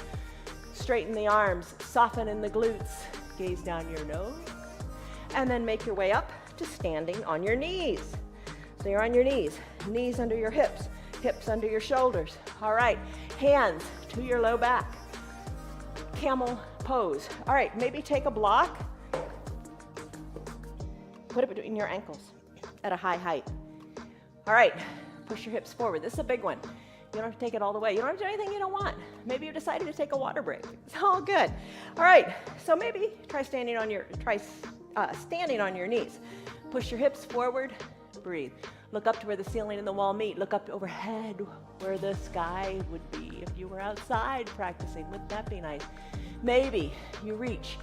Straighten the arms, soften in the glutes. Gaze down your nose. And then make your way up to standing on your knees. So you're on your knees, knees under your hips, hips under your shoulders. All right, hands to your low back. Camel pose. All right, maybe take a block. Put it between your ankles at a high height. All right, push your hips forward. This is a big one. You don't have to take it all the way. You don't have to do anything you don't want. Maybe you decided to take a water break. It's all good. All right, so maybe try standing on your knees. Push your hips forward, breathe. Look up to where the ceiling and the wall meet. Look up overhead where the sky would be if you were outside practicing. Wouldn't that be nice? Maybe you reach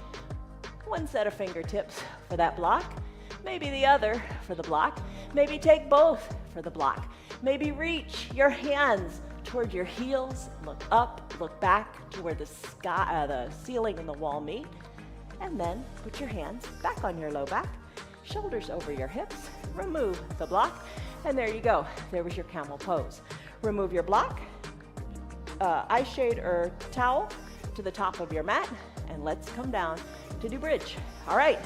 one set of fingertips for that block, maybe the other for the block, maybe take both for the block. Maybe reach your hands toward your heels, look up, look back to where the ceiling and the wall meet, and then put your hands back on your low back, shoulders over your hips, remove the block, and there you go. There was your camel pose. Remove your block, eye shade or towel to the top of your mat, and let's come down to do bridge. All right,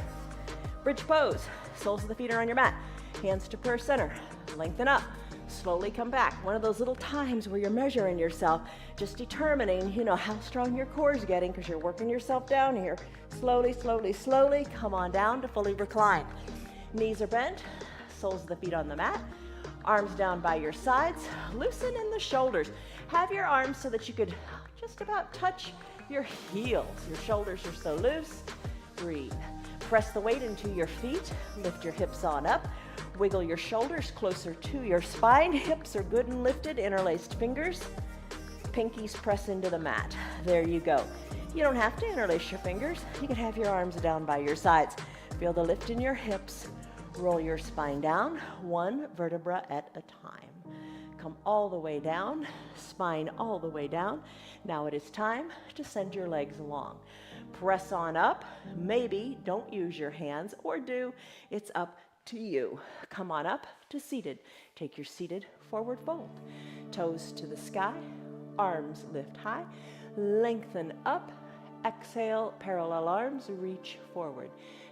bridge pose. Soles of the feet are on your mat, hands to prayer center, lengthen up. Slowly come back. One of those little times where you're measuring yourself, just determining, how strong your core is getting because you're working yourself down here. Slowly, slowly, slowly, come on down to fully recline. Knees are bent, soles of the feet on the mat, arms down by your sides, loosen in the shoulders. Have your arms so that you could just about touch your heels. Your shoulders are so loose. Breathe. Press the weight into your feet, lift your hips on up. Wiggle your shoulders closer to your spine. Hips are good and lifted, interlaced fingers. Pinkies press into the mat. There you go. You don't have to interlace your fingers. You can have your arms down by your sides. Feel the lift in your hips. Roll your spine down, one vertebra at a time. Come all the way down, spine all the way down. Now it is time to send your legs along. Press on up. Maybe don't use your hands, or do. It's up to you. Come on up to seated. Take your seated forward fold. Toes to the sky, arms lift high, lengthen up, exhale, parallel arms, reach forward.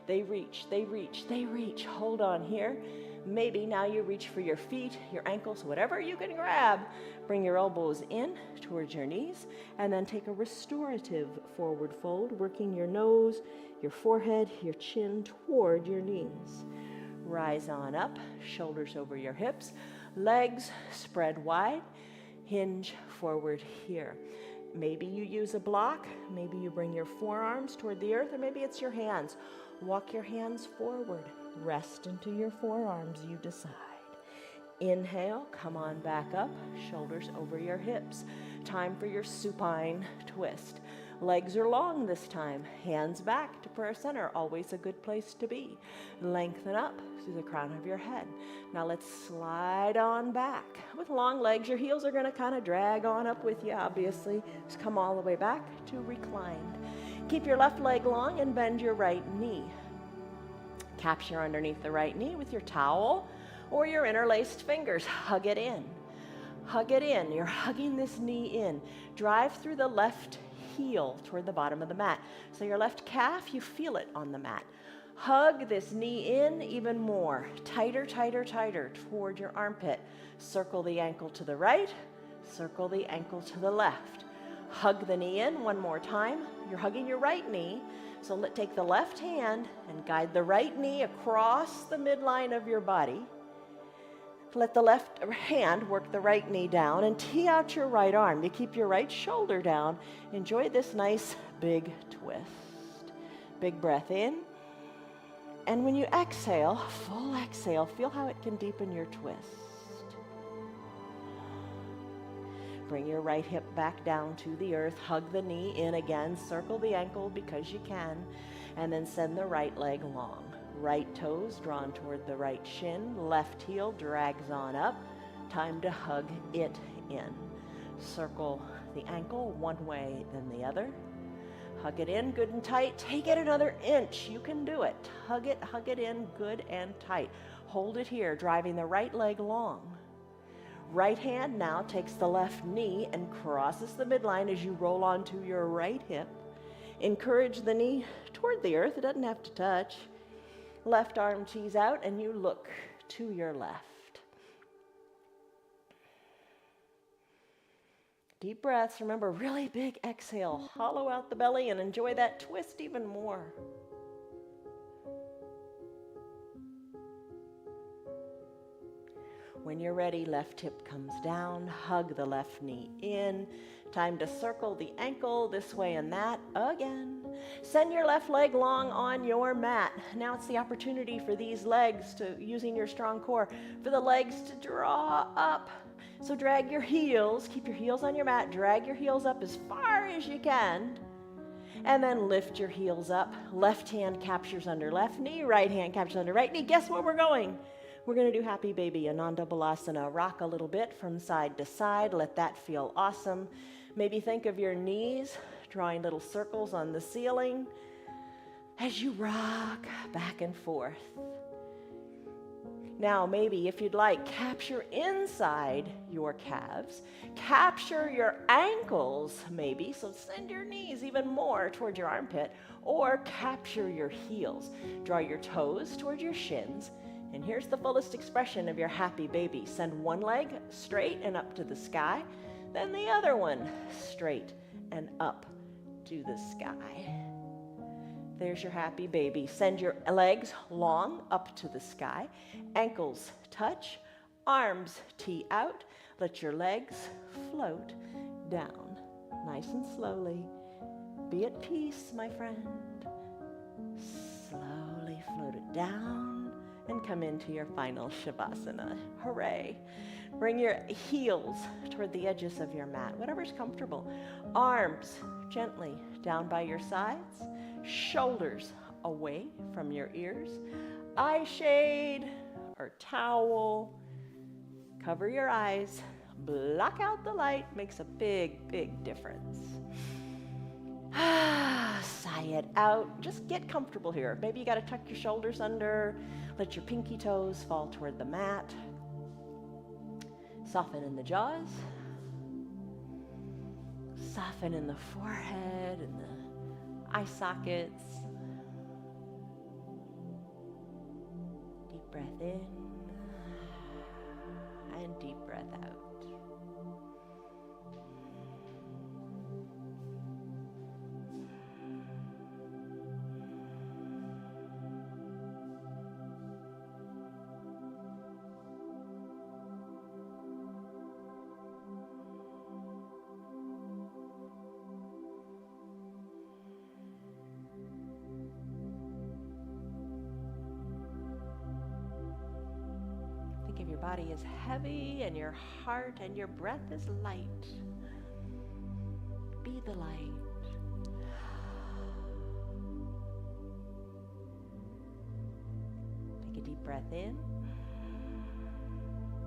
They reach, they reach, they reach. Hold on here. Maybe now you reach for your feet, your ankles, whatever you can grab. Bring your elbows in towards your knees, and then take a restorative forward fold, working your nose, your forehead, your chin toward your knees. Rise on up, shoulders over your hips, legs spread wide, hinge forward here. Maybe you use a block, maybe you bring your forearms toward the earth, or maybe it's your hands. Walk your hands forward, rest into your forearms, you decide. Inhale, come on back up, shoulders over your hips. Time for your supine twist. Legs are long this time. Hands back to prayer center, always a good place to be. Lengthen up through the crown of your head. Now let's slide on back. With long legs, your heels are going to kind of drag on up with you, obviously. Just come all the way back to reclined. Keep your left leg long and bend your right knee. Capture underneath the right knee with your towel or your interlaced fingers. Hug it in. Hug it in. You're hugging this knee in. Drive through the left heel toward the bottom of the mat. So your left calf, you feel it on the mat. Hug this knee in even more. Tighter, tighter, tighter toward your armpit. Circle the ankle to the right. Circle the ankle to the left. Hug the knee in one more time. You're hugging your right knee. So take the left hand and guide the right knee across the midline of your body. Let the left hand work the right knee down and tee out your right arm. You keep your right shoulder down. Enjoy this nice big twist. Big breath in. And when you exhale, full exhale, feel how it can deepen your twist. Bring your right hip back down to the earth. Hug the knee in again. Circle the ankle because you can. And then send the right leg long. Right toes drawn toward the right shin. Left heel drags on up. Time to hug it in. Circle the ankle one way, then the other. Hug it in good and tight. Take it another inch. You can do it. Hug it in good and tight. Hold it here, driving the right leg long. Right hand now takes the left knee and crosses the midline as you roll onto your right hip. Encourage the knee toward the earth. It doesn't have to touch. Left arm tees out and you look to your left. Deep breaths. Remember, really big exhale. Hollow out the belly and enjoy that twist even more. When you're ready, left hip comes down. Hug the left knee in. Time to circle the ankle this way and that again. Send your left leg long on your mat. Now it's the opportunity for these legs to, using your strong core, for the legs to draw up. So drag your heels, keep your heels on your mat, drag your heels up as far as you can, and then lift your heels up. Left hand captures under left knee, right hand captures under right knee. Guess where we're going? We're going to do Happy Baby, Ananda Balasana. Rock a little bit from side to side. Let that feel awesome. Maybe think of your knees drawing little circles on the ceiling as you rock back and forth. Now, maybe if you'd like, capture inside your calves, capture your ankles maybe, so send your knees even more toward your armpit, or capture your heels. Draw your toes toward your shins, and here's the fullest expression of your Happy Baby. Send one leg straight and up to the sky, then the other one straight and up to the sky. There's your Happy Baby. Send your legs long up to the sky. Ankles touch. Arms tee out. Let your legs float down. Nice and slowly. Be at peace, my friend. Slowly float it down and come into your final Shavasana. Hooray. Bring your heels toward the edges of your mat, whatever's comfortable. Arms gently down by your sides. Shoulders away from your ears. Eye shade or towel. Cover your eyes. Block out the light. Makes a big, big difference. Sigh it out. Just get comfortable here. Maybe you got to tuck your shoulders under. Let your pinky toes fall toward the mat. Soften in the jaws. Soften in the forehead and the eye sockets. Deep breath in and deep breath out. Your body is heavy and your heart and your breath is light. Be the light. Take a deep breath in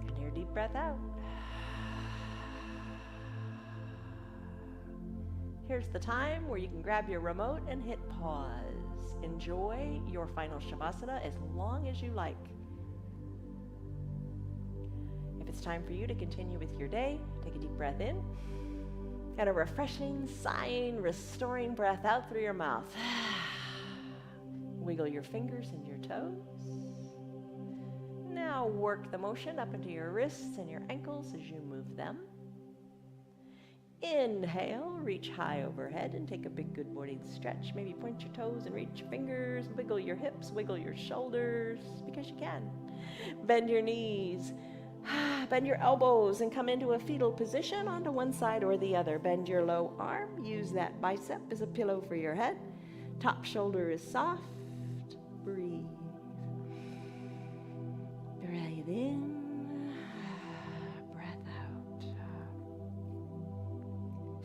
and your deep breath out. Here's the time where you can grab your remote and hit pause. Enjoy your final Shavasana as long as you like. It's time for you to continue with your day. Take a deep breath in and a refreshing, sighing, restoring breath out through your mouth. Wiggle your fingers and your toes. Now work the motion up into your wrists and your ankles as you move them. Inhale, reach high overhead and take a big good morning stretch. Maybe point your toes and reach your fingers. Wiggle your hips, wiggle your shoulders because you can. Bend your knees. Bend your elbows and come into a fetal position onto one side or the other. Bend your low arm. Use that bicep as a pillow for your head. Top shoulder is soft. Breathe. Breathe in. Breath out.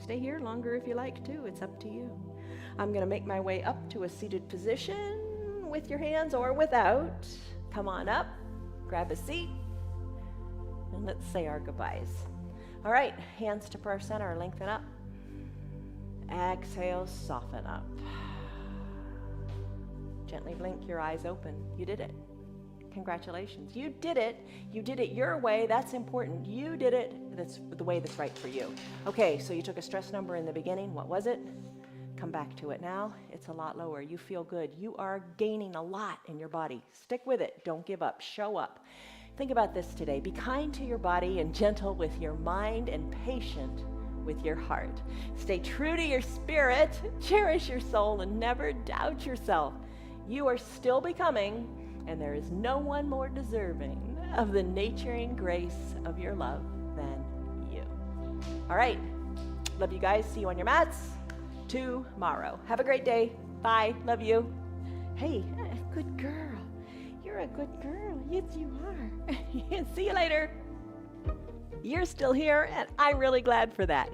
Stay here longer if you like to. It's up to you. I'm going to make my way up to a seated position with your hands or without. Come on up. Grab a seat. And let's say our goodbyes. All right, hands to prayer center, lengthen up. Exhale, soften up. Gently blink your eyes open. You did it. Congratulations. You did it. You did it your way. That's important. You did it. That's the way that's right for you. Okay, so you took a stress number in the beginning. What was it? Come back to it now. It's a lot lower. You feel good. You are gaining a lot in your body. Stick with it. Don't give up. Show up. Think about this today. Be kind to your body and gentle with your mind and patient with your heart. Stay true to your spirit, cherish your soul, and never doubt yourself. You are still becoming, and there is no one more deserving of the nurturing grace of your love than you. All right. Love you guys. See you on your mats tomorrow. Have a great day. Bye. Love you. Hey, good girl. You're a good girl. Yes, you are. See you later. You're still here, and I'm really glad for that.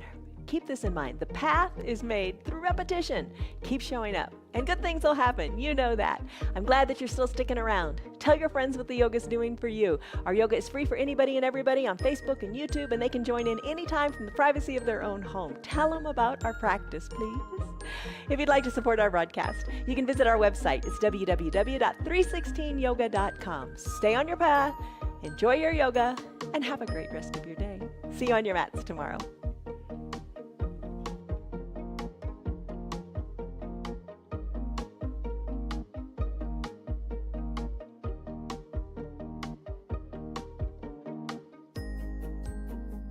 Keep this in mind. The path is made through repetition. Keep showing up. and good things will happen. You know that. I'm glad that you're still sticking around. Tell your friends what the yoga's doing for you. Our yoga is free for anybody and everybody on Facebook and YouTube, and they can join in anytime from the privacy of their own home. Tell them about our practice, please. If you'd like to support our broadcast, you can visit our website. It's www.316yoga.com. Stay on your path, enjoy your yoga, and have a great rest of your day. See you on your mats tomorrow.